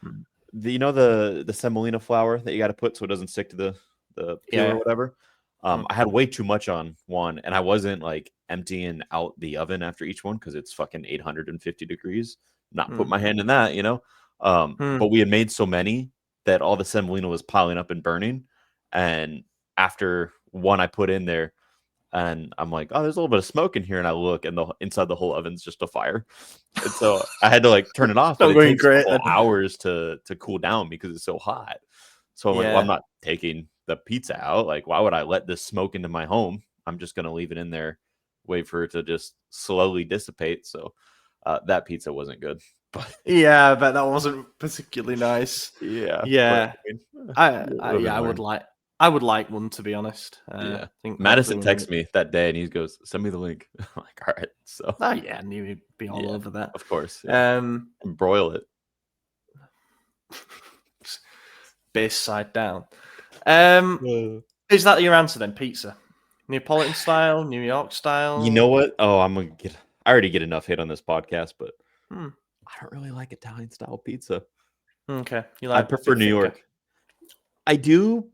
the semolina flour that you got to put so it doesn't stick to the peel or whatever. I had way too much on one, and I wasn't like emptying out the oven after each one because it's fucking 850 degrees. Not put my hand in that, But we had made so many that all the semolina was piling up and burning. And after one I put in there, and I'm like, oh, there's a little bit of smoke in here, and I look, and inside the whole oven's just a fire. And so I had to like turn it off. But it takes a couple hours to cool down because it's so hot. So I'm like, well, I'm not taking the pizza out. Like, why would I let this smoke into my home? I'm just gonna leave it in there, wait for it to just slowly dissipate. So that pizza wasn't good. But yeah, but that wasn't particularly nice. Yeah. But, I would like one, to be honest. I think Madison texted me that day and he goes, "Send me the link." I'm like, all right. So I knew he'd be all over that. Of course. Yeah. And broil it. Base side down. Is that your answer then? Pizza, Neapolitan style, New York style. You know what? Oh, I already get enough hate on this podcast, but I don't really like Italian style pizza. Okay, I prefer New York. I do.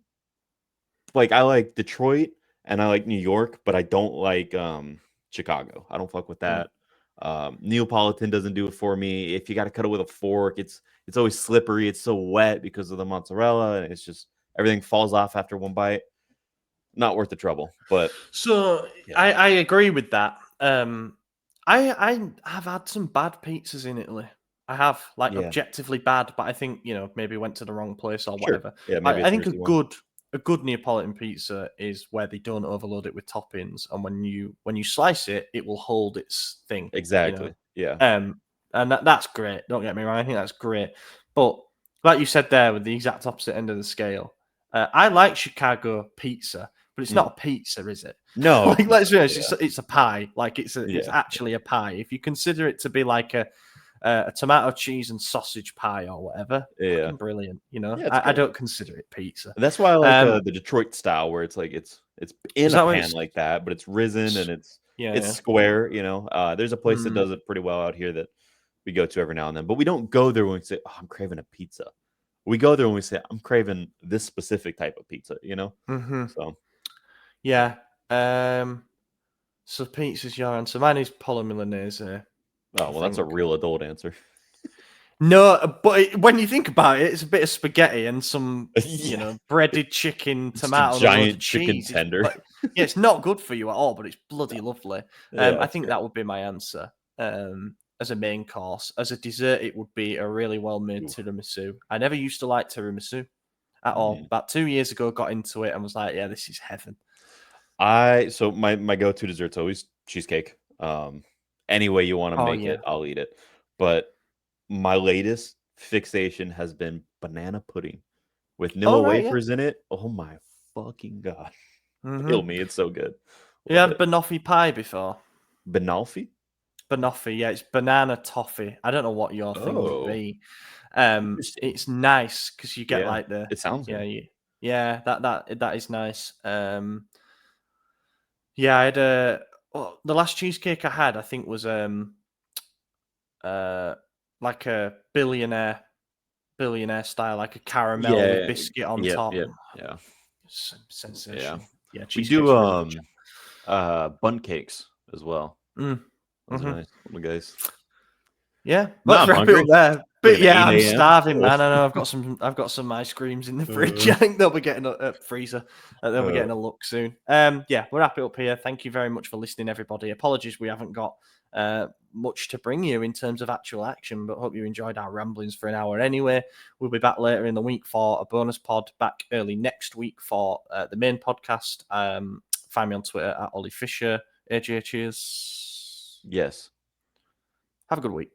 Like, I like Detroit and I like New York, but I don't like Chicago. I don't fuck with that. Neapolitan doesn't do it for me. If you got to cut it with a fork, it's always slippery. It's so wet because of the mozzarella, and it's just everything falls off after one bite. Not worth the trouble. But so I agree with that. I have had some bad pizzas in Italy. I have objectively bad, but I think maybe went to the wrong place or whatever. Yeah, maybe I think a good Neapolitan pizza is where they don't overload it with toppings, and when you slice it, it will hold its thing. Exactly. Yeah. And that's great. Don't get me wrong. I think that's great. But like you said there, with the exact opposite end of the scale, I like Chicago pizza, but it's not a pizza, is it? No. Like, let's be honest, it's a pie. Like it's actually a pie. If you consider it to be like a tomato, cheese, and sausage pie or whatever, brilliant. I don't consider it pizza. That's why I like the Detroit style, where it's like it's in a pan like that, but it's risen and it's square. There's a place that does it pretty well out here that we go to every now and then, but we don't go there when we say, "Oh, I'm craving a pizza." We go there when we say, "I'm craving this specific type of pizza." So yeah. So pizza's your answer. Mine is Polo Milanese. Oh well, that's a real adult answer. No, but when you think about it, it's a bit of spaghetti and some, breaded chicken, tomato, giant chicken tender. It's not good for you at all, but it's bloody lovely. I think that would be my answer. As a main course, as a dessert, it would be a really well-made tiramisu. I never used to like tiramisu at all. About 2 years ago, got into it and was like, "Yeah, this is heaven." So my go-to dessert's always cheesecake. Any way you want to make it, I'll eat it. But my latest fixation has been banana pudding with no wafers in it. Oh my fucking god! Kill me! It's so good. You had banoffee pie before? Banoffee? Banoffee, yeah, it's banana toffee. I don't know what your thing would be. It's nice because you get like the. It sounds good. That is nice. I had the last cheesecake I had, I think, was like a billionaire style, like a caramel with biscuit on top. Yeah. Sensation. Yeah, we do bun cakes as well. Those are nice, little guys. Yeah, let's wrap it up there. But I'm starving, man. I know I've got some ice creams in the fridge. I think they'll be getting a freezer. They'll be getting a look soon. We'll wrap it up here. Thank you very much for listening, everybody. Apologies we haven't got much to bring you in terms of actual action, but hope you enjoyed our ramblings for an hour anyway. We'll be back later in the week for a bonus pod, back early next week for the main podcast. Find me on Twitter at Ollie Fisher. AJ, cheers. Yes. Have a good week.